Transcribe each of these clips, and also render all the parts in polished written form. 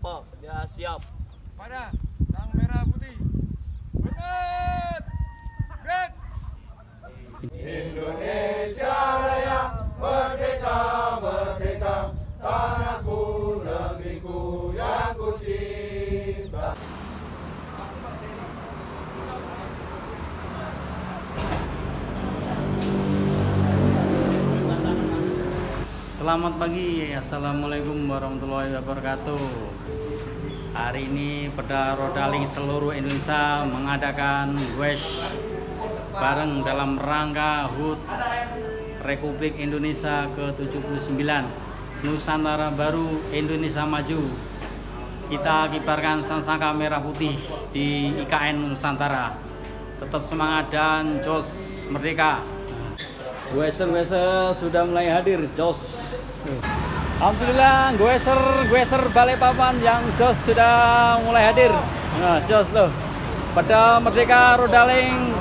Apa? Sedia siap. Pada sang merah putih. Berangkat. Break. Indonesia Raya merdeka, merdeka, tanahku, negeriku yang ku cinta. Selamat pagi, assalamualaikum warahmatullahi wabarakatuh. Hari ini Peda Rodaling seluruh Indonesia mengadakan WESH bareng dalam rangka HUT Republik Indonesia ke-79 Nusantara Baru Indonesia Maju. Kita kibarkan sangsaka merah putih di IKN Nusantara. Tetap semangat dan jos merdeka. Goeser sudah mulai hadir, jos. Alhamdulillah, goeser Balikpapan yang jos sudah mulai hadir. Nah, jos loh. Pada Merdeka Rodaling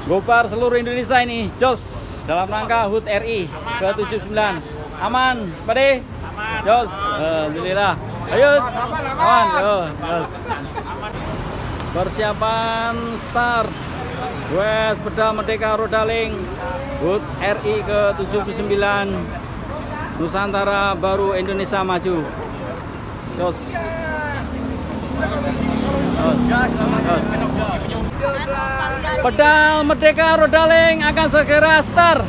Gopar seluruh Indonesia ini, jos dalam rangka HUT RI ke-79. Aman, Pade? Jos. Alhamdulillah. Ayo. Aman, jos. Persiapan start. WESH Peda Merdeka Rodaling HUT RI ke-79 Nusantara Baru Indonesia Maju. Jos. Peda Merdeka Rodaling akan segera start.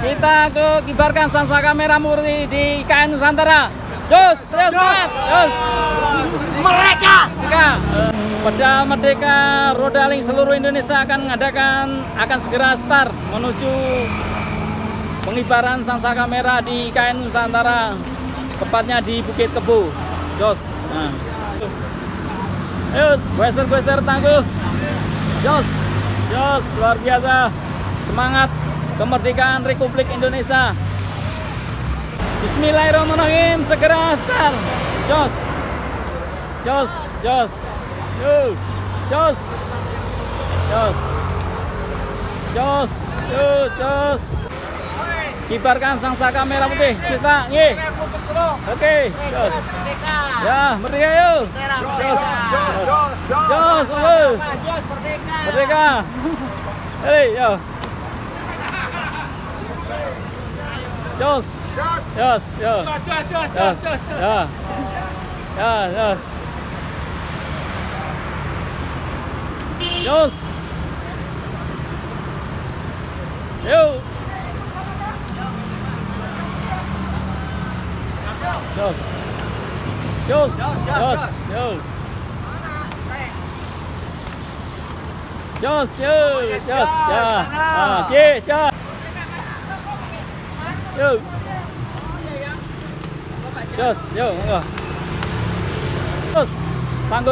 Kita kibarkan sangsaka merah putih di IKN Nusantara. Jos, semangat. Jos. Mereka. Peda Merdeka Rodaling seluruh Indonesia akan segera start menuju pengibaran sangsaka merah di IKN Nusantara, tepatnya di Bukit Kebo. Jos. Nah. Ayo, goeser tangguh. Jos, luar biasa. Semangat kemerdekaan Republik Indonesia. Bismillahirrahmanirrahim, segera start. Jos. Yuk, jos. Kibarkan sangsaka merah putih. Kita, nggih. Oke, jos. Ya, merdeka yuk. Jos, merdeka. Hei, yo. Jos. Ya. Jos. Yo. Jos.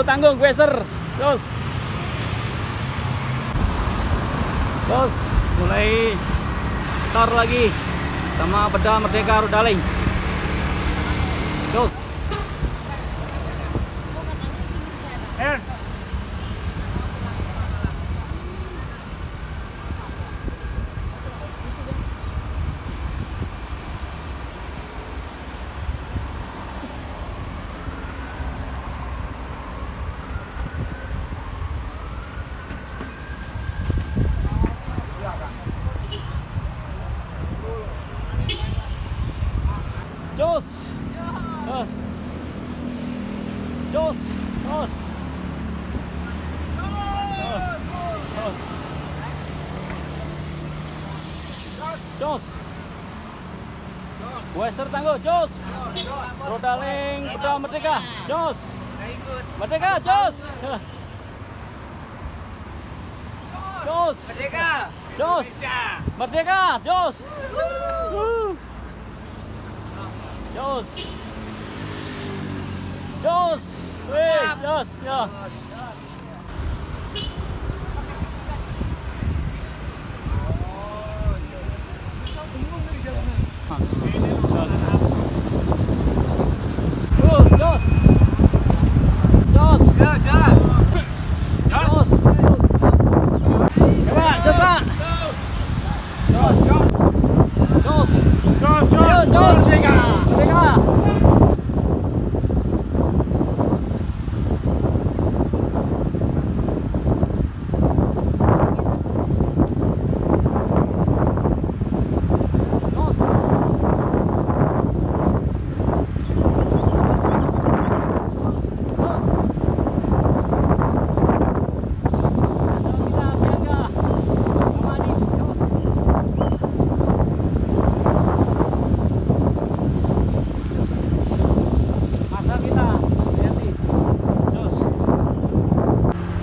Tangguh goeser. Jos, mulai start lagi sama Peda Merdeka Rodaling. Jos. Jos. Goeser tangguh, jos. Rodaling Peda Merdeka, jos. Merdeka, jos. Jos. Merdeka. Jos. Merdeka, jos. Jos. Wih, jos, ya.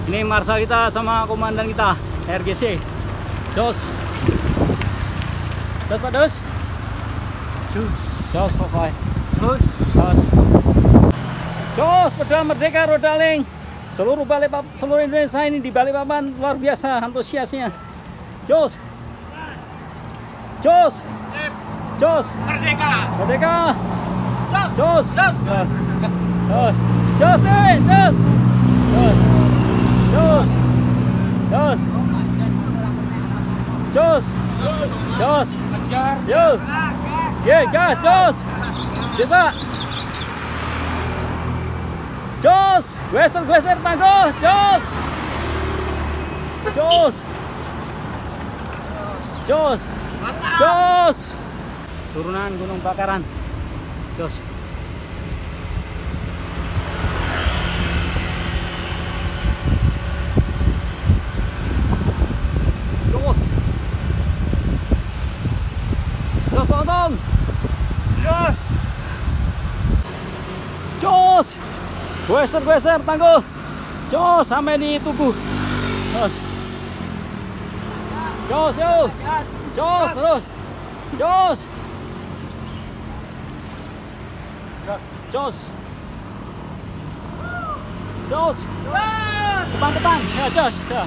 Ini marshal kita sama komandan kita RGC. Jos. Jos Pak Dos. Jos pokoknya. Jos. Jos Pedal Merdeka Rodaling. Seluruh Indonesia ini di Balikpapan luar biasa antusiasnya. Jos. Jos. Jos. Merdeka. Merdeka. Jos. Jos. Jos. Jos. Jos. Jos. Jos. Jos. Jos. Kejar. Yo. Ye, gas, Jos. Coba. Jos. Geser tangguh. Jos. Jos. Jos. Jos. Turunan Gunung Bakaran. Jos. Jos. Jos tonton. Jos. Jos. Geser tangguh. Jos sampai di tubuh. Jos. Jos yo. Jos terus. Jos. Jos. Jos. Depan. Ya, Jos. Ya.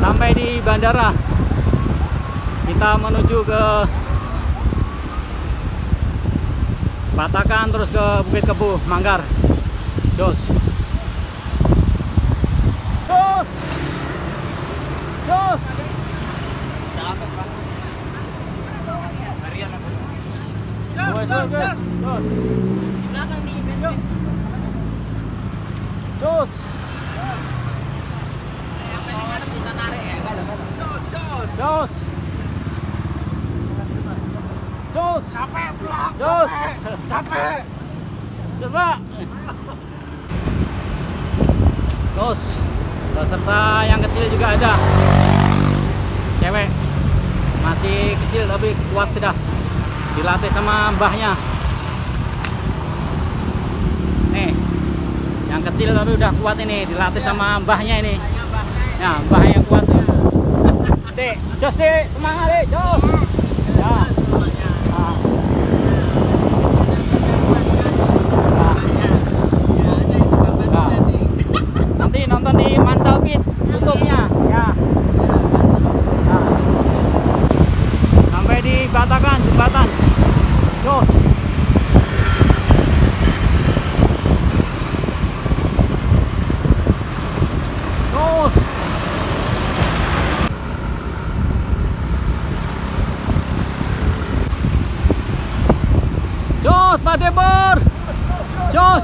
Sampai di bandara. Kita menuju ke Batakan terus ke Bukit Kebu, Manggar. Jos. Jos. Jos. Jos. Belakang nih, besok. Jos. Bisa narik ya, Jos. Jos. Capek pulang. Jos. Capek. Coba. Jos. Peserta yang kecil juga ada. Cewek. Masih kecil tapi kuat sudah. Dilatih sama mbahnya. Nih. Yang kecil tapi udah kuat ini, dilatih sama mbahnya ini. Ya, mbahnya kuat. Dek, Jos dek, semangat dek, Jos. Ya. Nanti nonton di Mancalpit YouTube-nya ya. Nah. Sampai di Batakan jembatan. Jos. Jos. Jos, Pak Debor. Jos.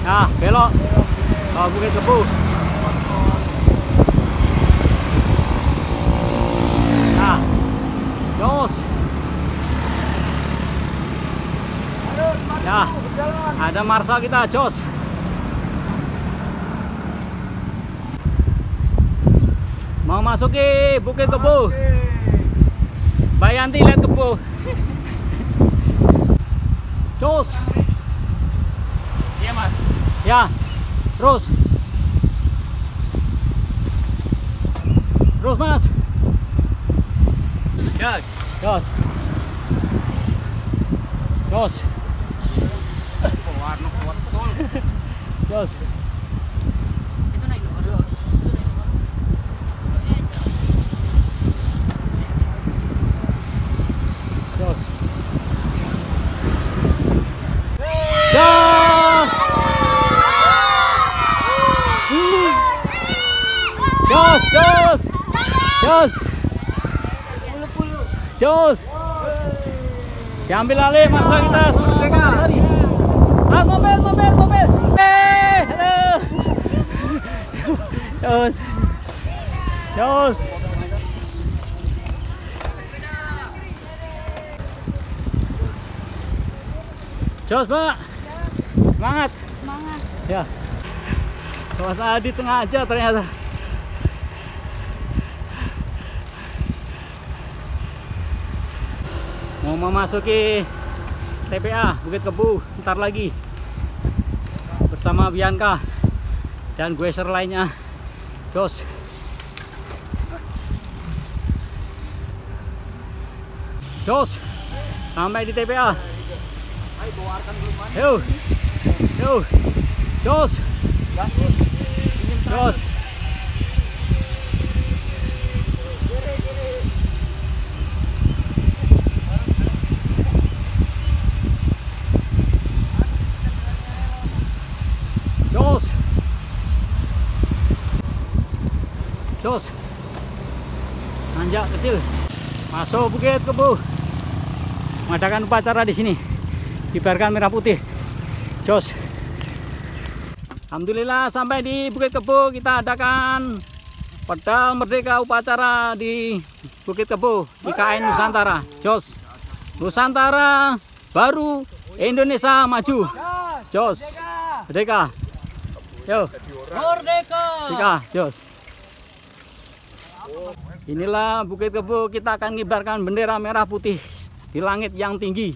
Nah, belok ke Bukit Kebu. Nah, Jos. Ya, ada marshal kita, Jos. Mau masuki Bukit Kebu. Bayanti lihat Kebu. Jos. Iya, Mas. Ya, terus Mas. Jos. Jos. Jos. Warna kuat betul. Jos. Itu naik Jos. Jos. Jos. Jos, Jos. Jos. Jos. Diambil alih marshal kita sama Mas. Ah, mobil. Halo. Jos. Jos. Jos, Mbak. Semangat. Ya. Mas Adit sengaja ternyata. Mau memasuki TPA Bukit Kebu ntar lagi bersama Bianca dan Gueser lainnya. Jos. Jos. Sampai di TPA. Yo. Yo. Jos. Jos. Jos. Jos. Nanjak kecil. Masuk Bukit Kebu. Mengadakan upacara di sini. Kibarkan merah putih. Jos. Alhamdulillah sampai di Bukit Kebu kita adakan pedal merdeka upacara di Bukit Kebu IKN Nusantara. Jos. Nusantara baru, Indonesia maju. Jos. Merdeka. Yo. Merdeka. Merdeka. Jos. Inilah Bukit Kebu, kita akan mengibarkan bendera merah putih di langit yang tinggi.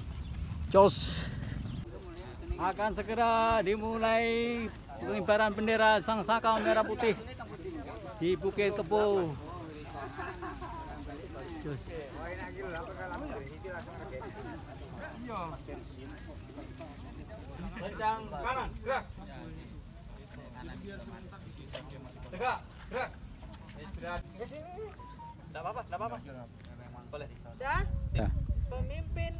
Jos. Akan segera dimulai pengibaran bendera sang saka merah putih di Bukit Kebu. Jos. Kencang kanan, gerak. Tegak, gerak. Istirahat. Enggak apa-apa, enggak apa-apa. Boleh. Dan Ya. pemimpin